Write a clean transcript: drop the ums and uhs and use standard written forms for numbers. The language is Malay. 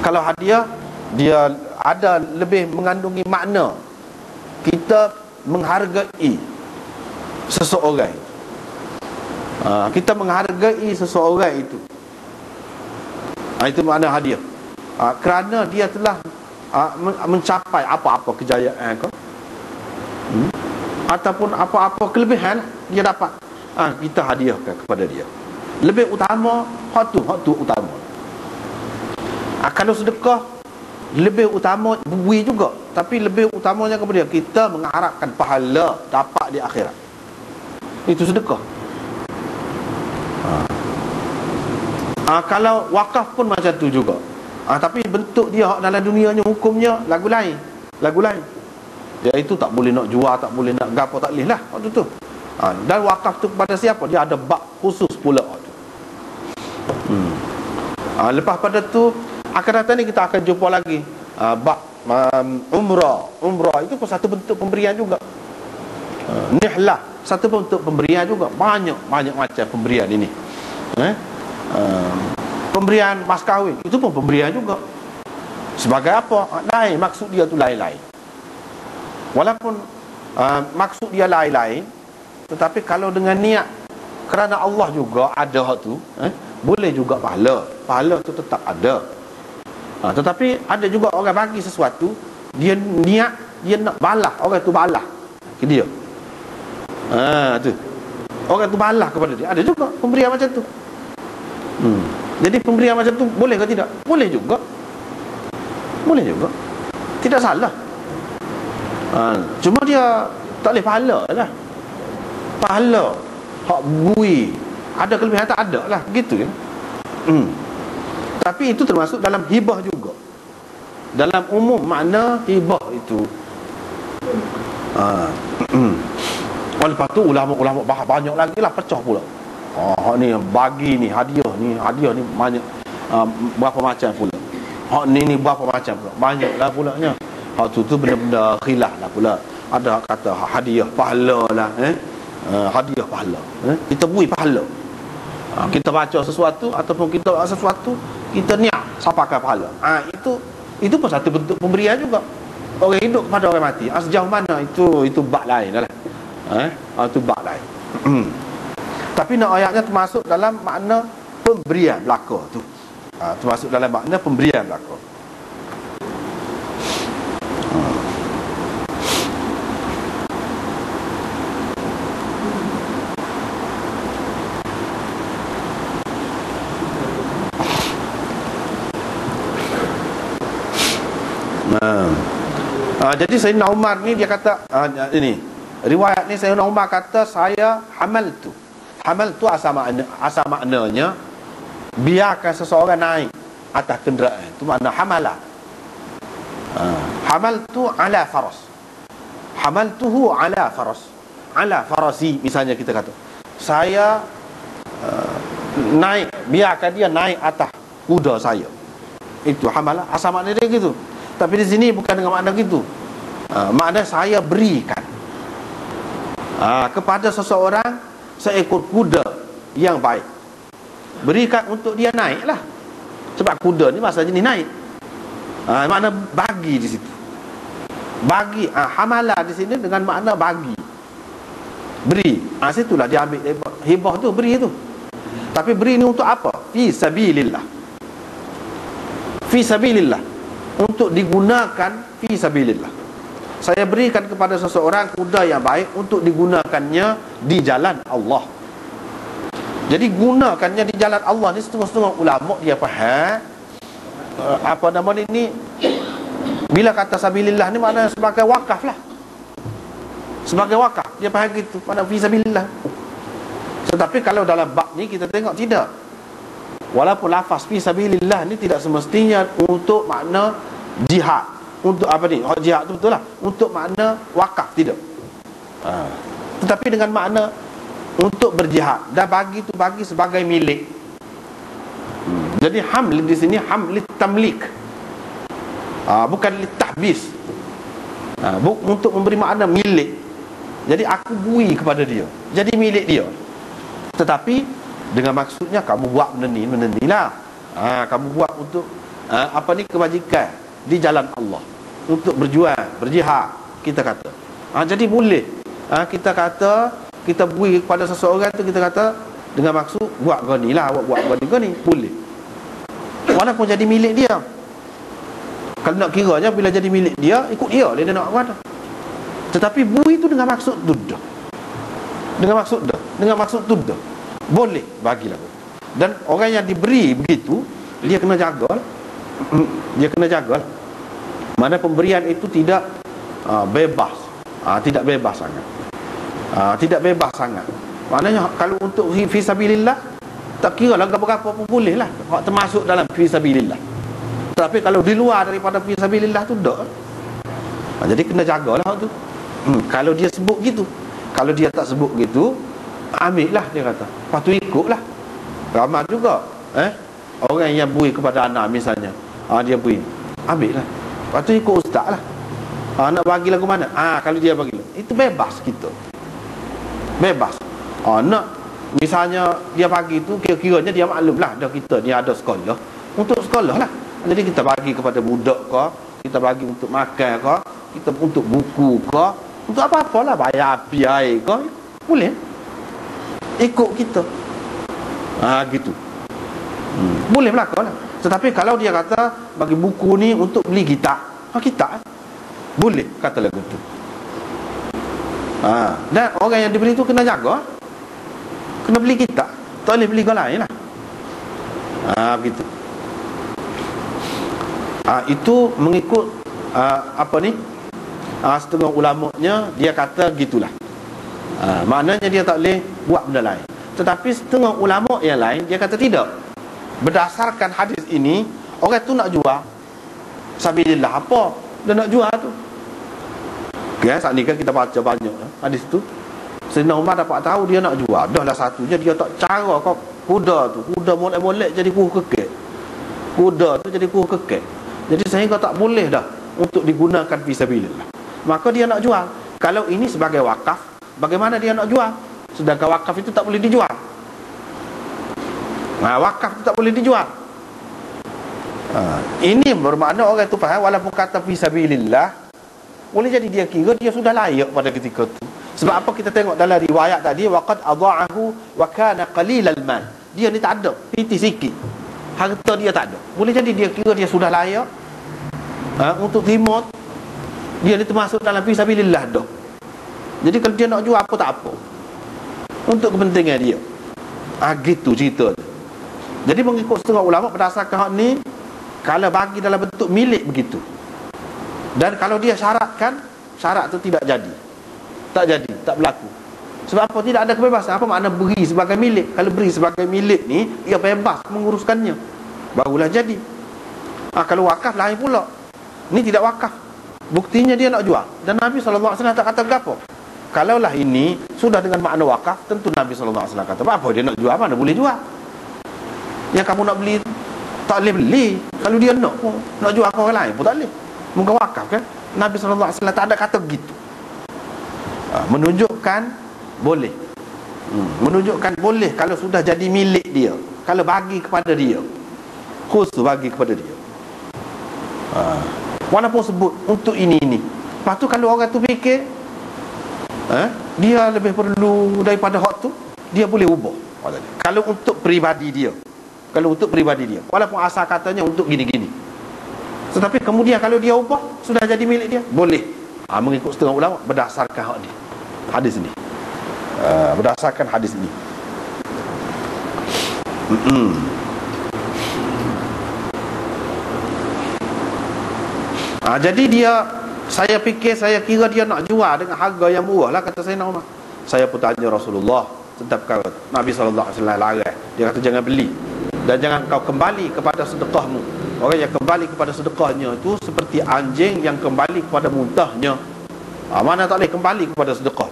Kalau hadiah, dia ada lebih mengandungi makna kita menghargai seseorang. Kita menghargai seseorang itu. Itu makna hadiah. Kerana dia telah mencapai apa-apa kejayaan kau, ataupun apa-apa kelebihan dia dapat, kita hadiahkan kepada dia. Lebih utama hak tu utama. Kalau sedekah, lebih utama bui juga, tapi lebih utamanya kepada dia, kita mengharapkan pahala dapat di akhirat. Itu sedekah. Kalau wakaf pun macam tu juga. Tapi bentuk dia dalam dunianya, hukumnya lagu lain. Dia itu tak boleh nak jual, tak boleh nak gapo, tak boleh lah waktu tu. Dan wakaf tu kepada siapa? Dia ada bab khusus pula waktu. Lepas pada tu akan datang ni kita akan jumpa lagi bab umrah itu pun satu bentuk pemberian juga. Nihlah satu bentuk pemberian juga. Banyak macam pemberian ini. Pemberian mas kahwin itu pun pemberian juga. Sebagai apa? Lain, maksud dia tu lain-lain. Walaupun maksud dia lain-lain, tetapi kalau dengan niat kerana Allah juga ada hak tu, boleh juga pahala tu tetap ada. Tetapi ada juga orang bagi sesuatu, dia niat dia nak balas, orang tu balas ke dia. Tu orang tu balas kepada dia. Ada juga pemberian macam tu. Jadi pemberian macam tu boleh ke tidak? Boleh juga. Tidak salah. Cuma dia tak boleh pahala lah. Pahala hak bui, ada kelebihan tak ada lah, gitu kan. Tapi itu termasuk dalam hibah juga. Dalam umum makna hibah itu. Lepas tu ulama-ulama bahas banyak lagi lah, pecah pula. Ni bagi ni hadiah ni banyak, berapa macam pula. Ni berapa macam pula, banyak lah pulanya. Tu benda-benda khilaf lah pula. Ada kata hadiah pahala lah, hadiah pahala, kita bui pahala. Kita baca sesuatu ataupun kita buat sesuatu, kita niat sampaikan pahala. Itu pun satu bentuk pemberian juga. Orang hidup kepada orang mati, sejauh mana itu bab lain lah. Itu bab lain. Tapi nak ayatnya termasuk dalam makna pemberian belaka tu. Termasuk dalam makna pemberian belaka. Jadi Sayyidina Umar ni dia kata, ini riwayat ni Sayyidina Umar kata, saya hamal tu asal maknanya biarkan seseorang naik atas kenderaan. Itu makna hamalah. Hamal tu ala faras, hamaltuhu ala faras, ala farasi. Misalnya kita kata saya naik, biarkan dia naik atas kuda saya. Itu hamalah, asal makna dia gitu. Tapi di sini bukan dengan makna gitu. Makna saya berikan kepada seseorang seekor kuda yang baik. Berikan untuk dia naik lah. Sebab kuda ni masa jenis naik. Makna bagi di situ. Bagi, hamalah di sini dengan makna bagi, beri. Situlah dia ambil hibah tu, beri tu. Tapi beri ni untuk apa? Fi sabilillah. Fi sabilillah, untuk digunakan fi sabilillah. Saya berikan kepada seseorang kuda yang baik untuk digunakannya di jalan Allah. Jadi gunakannya di jalan Allah ni setengah-setengah ulama dia faham apa nama ni, bila kata sabilillah ni maknanya sebagai wakaf lah. Sebagai wakaf, dia faham gitu, makna fi sabilillah. Tetapi kalau dalam bab ni kita tengok tidak. Walaupun lafaz fi sabilillah ni tidak semestinya untuk makna jihad. Untuk apa ni? Jihad tu betul lah, untuk makna wakaf, tidak. Tetapi dengan makna untuk berjihad, dan bagi tu bagi sebagai milik. Jadi haml di sini haml tamlik, bukan litahbis. Untuk memberi makna milik. Jadi aku bui kepada dia, jadi milik dia. Tetapi dengan maksudnya kamu buat benda ni lah. Kamu buat untuk kebajikan di jalan Allah, untuk berjuang, berjihad, kita kata. Jadi boleh kita kata, kita beri kepada seseorang tu, kita kata dengan maksud buat gini lah, buat gini, boleh. Walaupun jadi milik dia. Kalau nak kiranya bila jadi milik dia, ikut dia nak buat. Tetapi beri itu dengan maksud tu dah. Dengan maksud tu dah. Boleh bagilah. Dan orang yang diberi begitu, dia kena jaga. Dia kena jaga. Mana pemberian itu tidak bebas. Tidak bebas sangat. Tidak bebas sangat. Maknanya kalau untuk fisabilillah, tak kira lah berapa pun boleh lah, termasuk dalam fisabilillah. Tapi kalau di luar daripada fisabilillah tu tak. Jadi kena jagalah tu. Kalau dia sebut gitu. Kalau dia tak sebut gitu, ambil lah, dia kata. Lepas tu ikut lah. Ramai juga orang yang beri kepada anak misalnya, dia beri, ambil lah. Lepas tu ikut ustaz lah. Nak bagi lagu mana? Kalau dia bagi, itu bebas kita. Bebas. Nak misalnya dia bagi tu, kira-kiranya dia maklum lah, dah kita ni ada sekolah, untuk sekolah lah. Jadi kita bagi kepada budak ke, kita bagi untuk makan ke, kita untuk buku ke, untuk apa-apalah, bayar api air ke, boleh. Ikut kita. Gitu. Boleh berlaku lah. Tetapi kalau dia kata bagi buku ni untuk beli gitar, gitar boleh kata lagu tu. Dan orang yang diberi tu kena jaga, kena beli gitar, tak boleh beli gol lain lah. Begitu. Itu mengikut setengah ulamanya dia kata gitulah. Maknanya dia tak boleh buat benda lain. Tetapi setengah ulama yang lain dia kata tidak. Berdasarkan hadis ini, orang tu nak jual sabilillah, apa dia nak jual tu? Saat ni kan kita baca banyak hadis tu. Sayyidina Umar dapat tahu dia nak jual, dah lah satunya dia tak cara kau kuda tu, kuda molek-molek jadi kuh kekek. Kuda tu jadi kuh kekek. Jadi sehingga tak boleh dah untuk digunakan fisabilillah. Maka dia nak jual. Kalau ini sebagai wakaf, bagaimana dia nak jual? Sedangkan wakaf itu tak boleh dijual. Wakaf itu tak boleh dijual. Ini bermakna orang itu faham, walaupun kata fisabilillah, boleh jadi dia kira dia sudah layak pada ketika itu. Sebab apa kita tengok dalam riwayat tadi, waqad adha'ahu wa kana qalilal mal. Dia ni tak ada, piti sikit. Harta dia tak ada. Boleh jadi dia kira dia sudah layak untuk terima. Dia ni termasuk dalam fisabilillah dah. Jadi kalau dia nak jual apa tak apa, untuk kepentingan dia. Gitu cerita tu. Jadi mengikut setengah ulama berdasarkan hak ni, kalau bagi dalam bentuk milik begitu, dan kalau dia syaratkan, syarat tu tidak jadi, tak berlaku. Sebab apa? Tidak ada kebebasan. Apa makna beri sebagai milik? Kalau beri sebagai milik ni, dia bebas menguruskannya, barulah jadi. Kalau wakaf lain pula. Ni tidak wakaf, buktinya dia nak jual. Dan Nabi SAW tak kata apa. Kalaulah ini sudah dengan makna wakaf, tentu Nabi SAW kata, apa dia nak jual, mana boleh jual. Yang kamu nak beli, tak boleh beli. Kalau dia nak jual ke orang lain pun tak boleh. Muka wakaf kan. Nabi SAW tak ada kata begitu. Menunjukkan boleh. Menunjukkan boleh kalau sudah jadi milik dia, kalau bagi kepada dia, khusus bagi kepada dia. Walaupun sebut untuk ini. Lepas tu kalau orang tu fikir dia lebih perlu daripada hak tu, dia boleh ubah. Kalau untuk peribadi dia, walaupun asal katanya untuk gini-gini, tetapi kemudian kalau dia ubah, sudah jadi milik dia, boleh. Mengikut setengah ulama berdasarkan hak ni, hadis ni. Berdasarkan hadis ini. Jadi saya kira dia nak jual dengan harga yang murah lah, kata Sayyidina Umar. Saya pun tanya Rasulullah tentang perkara. Nabi SAW larang. Dia kata jangan beli, dan jangan kau kembali kepada sedekahmu. Orang yang kembali kepada sedekahnya itu seperti anjing yang kembali kepada muntahnya. Mana tak boleh kembali kepada sedekah.